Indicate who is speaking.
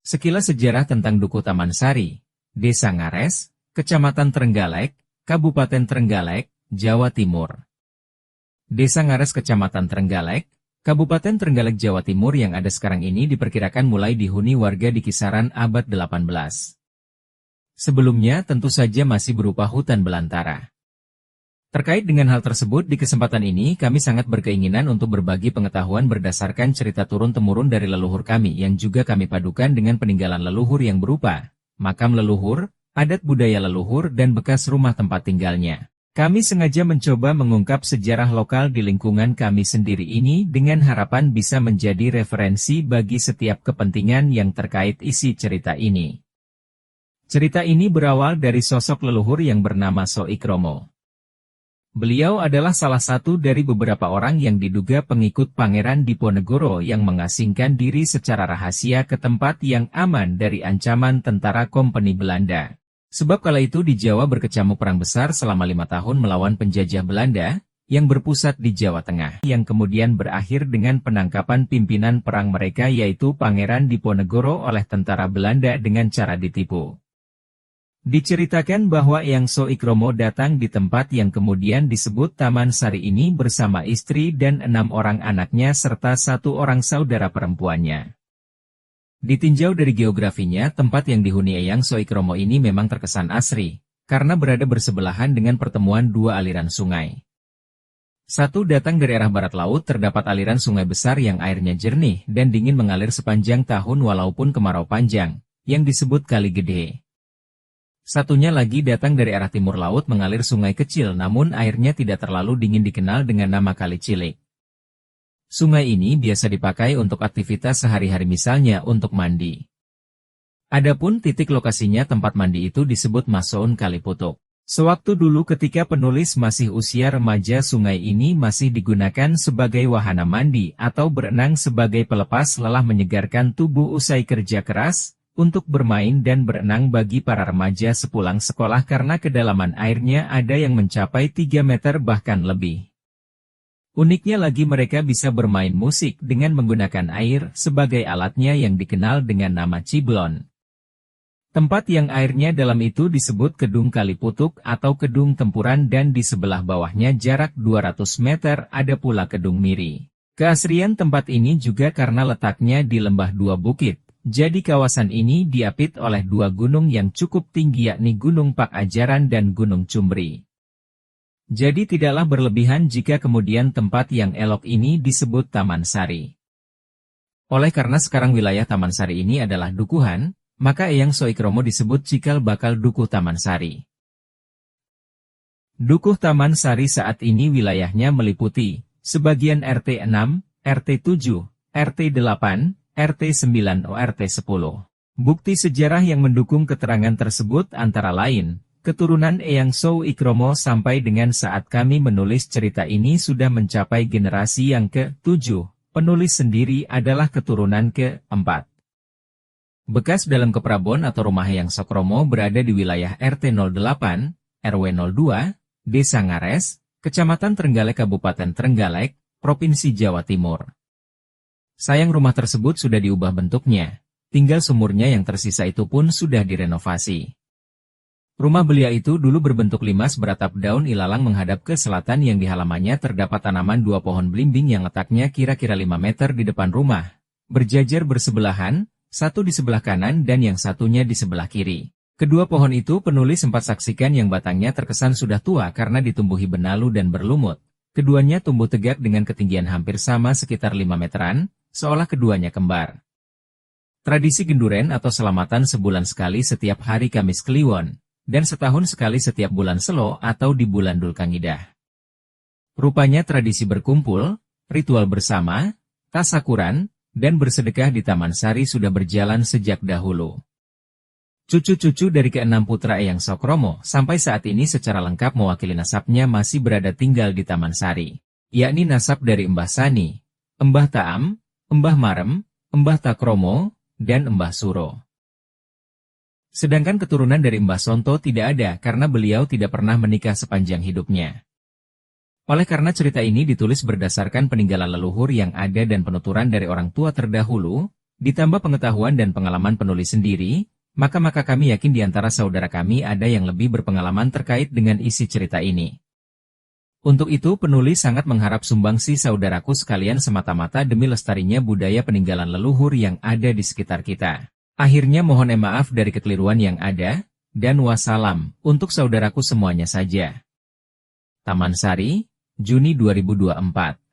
Speaker 1: Sekilas sejarah tentang Dukuh Taman Sari, Desa Ngares, Kecamatan Trenggalek, Kabupaten Trenggalek, Jawa Timur. Desa Ngares Kecamatan Trenggalek, Kabupaten Trenggalek Jawa Timur yang ada sekarang ini diperkirakan mulai dihuni warga di kisaran abad 18. Sebelumnya tentu saja masih berupa hutan belantara. Terkait dengan hal tersebut, di kesempatan ini kami sangat berkeinginan untuk berbagi pengetahuan berdasarkan cerita turun-temurun dari leluhur kami yang juga kami padukan dengan peninggalan leluhur yang berupa makam leluhur, adat budaya leluhur dan bekas rumah tempat tinggalnya. Kami sengaja mencoba mengungkap sejarah lokal di lingkungan kami sendiri ini dengan harapan bisa menjadi referensi bagi setiap kepentingan yang terkait isi cerita ini. Cerita ini berawal dari sosok leluhur yang bernama Soikromo. Beliau adalah salah satu dari beberapa orang yang diduga pengikut Pangeran Diponegoro yang mengasingkan diri secara rahasia ke tempat yang aman dari ancaman tentara Kompeni Belanda. Sebab kala itu di Jawa berkecamuk perang besar selama 5 tahun melawan penjajah Belanda, yang berpusat di Jawa Tengah, yang kemudian berakhir dengan penangkapan pimpinan perang mereka yaitu Pangeran Diponegoro oleh tentara Belanda dengan cara ditipu. Diceritakan bahwa Eyang Soikromo datang di tempat yang kemudian disebut Taman Sari ini bersama istri dan 6 orang anaknya serta 1 orang saudara perempuannya. Ditinjau dari geografinya, tempat yang dihuni Eyang Soikromo ini memang terkesan asri, karena berada bersebelahan dengan pertemuan 2 aliran sungai. Satu datang dari arah barat laut, terdapat aliran sungai besar yang airnya jernih dan dingin mengalir sepanjang tahun walaupun kemarau panjang, yang disebut Kali Gede. Satunya lagi datang dari arah timur laut mengalir sungai kecil namun airnya tidak terlalu dingin dikenal dengan nama Kali Cilik. Sungai ini biasa dipakai untuk aktivitas sehari-hari misalnya untuk mandi. Adapun titik lokasinya tempat mandi itu disebut Masoun Kali Putuk. Sewaktu dulu ketika penulis masih usia remaja sungai ini masih digunakan sebagai wahana mandi atau berenang sebagai pelepas lelah menyegarkan tubuh usai kerja keras, untuk bermain dan berenang bagi para remaja sepulang sekolah karena kedalaman airnya ada yang mencapai 3 meter bahkan lebih. Uniknya lagi mereka bisa bermain musik dengan menggunakan air sebagai alatnya yang dikenal dengan nama ciblon. Tempat yang airnya dalam itu disebut Kedung Kali Putuk atau Kedung Tempuran dan di sebelah bawahnya jarak 200 meter ada pula Kedung Miri. Keasrian tempat ini juga karena letaknya di lembah 2 bukit. Jadi kawasan ini diapit oleh 2 gunung yang cukup tinggi yakni Gunung Pak Ajaran dan Gunung Cumbri. Jadi tidaklah berlebihan jika kemudian tempat yang elok ini disebut Taman Sari. Oleh karena sekarang wilayah Taman Sari ini adalah dukuhan, maka Eyang Soikromo disebut cikal bakal Dukuh Taman Sari. Dukuh Taman Sari saat ini wilayahnya meliputi sebagian RT 6, RT 7, RT 8, RT 9 ORT 10. Bukti sejarah yang mendukung keterangan tersebut antara lain, keturunan Eyang Soikromo sampai dengan saat kami menulis cerita ini sudah mencapai generasi yang ke-7, penulis sendiri adalah keturunan ke-4. Bekas dalam keprabon atau rumah Eyang Soikromo berada di wilayah RT 08, RW 02, Desa Ngares, Kecamatan Trenggalek Kabupaten Trenggalek, Provinsi Jawa Timur. Sayang rumah tersebut sudah diubah bentuknya, tinggal sumurnya yang tersisa itu pun sudah direnovasi. Rumah belia itu dulu berbentuk limas beratap daun ilalang menghadap ke selatan yang di halamannya terdapat tanaman 2 pohon belimbing yang letaknya kira-kira 5 meter di depan rumah, berjajar bersebelahan, satu di sebelah kanan dan yang satunya di sebelah kiri. Kedua pohon itu penulis sempat saksikan yang batangnya terkesan sudah tua karena ditumbuhi benalu dan berlumut. Keduanya tumbuh tegak dengan ketinggian hampir sama sekitar 5 meteran, seolah keduanya kembar. Tradisi genduren atau selamatan sebulan sekali setiap hari Kamis Kliwon, dan setahun sekali setiap bulan Selo atau di bulan Dulkangidah. Rupanya tradisi berkumpul, ritual bersama, tasakuran, dan bersedekah di Taman Sari sudah berjalan sejak dahulu. Cucu-cucu dari ke-6 putra Eyang Soikromo sampai saat ini secara lengkap mewakili nasabnya masih berada tinggal di Taman Sari, yakni nasab dari Mbah Sani, Mbah Taam, Mbah Marem, Mbah Takromo, dan Mbah Suro. Sedangkan keturunan dari Mbah Sonto tidak ada karena beliau tidak pernah menikah sepanjang hidupnya. Oleh karena cerita ini ditulis berdasarkan peninggalan leluhur yang ada dan penuturan dari orang tua terdahulu, Ditambah pengetahuan dan pengalaman penulis sendiri, maka kami yakin di antara saudara kami ada yang lebih berpengalaman terkait dengan isi cerita ini. Untuk itu penulis sangat mengharap sumbangsi saudaraku sekalian semata-mata demi lestarinya budaya peninggalan leluhur yang ada di sekitar kita. Akhirnya mohon maaf dari kekeliruan yang ada, dan wassalam, untuk saudaraku semuanya saja. Taman Sari, Juni 2024.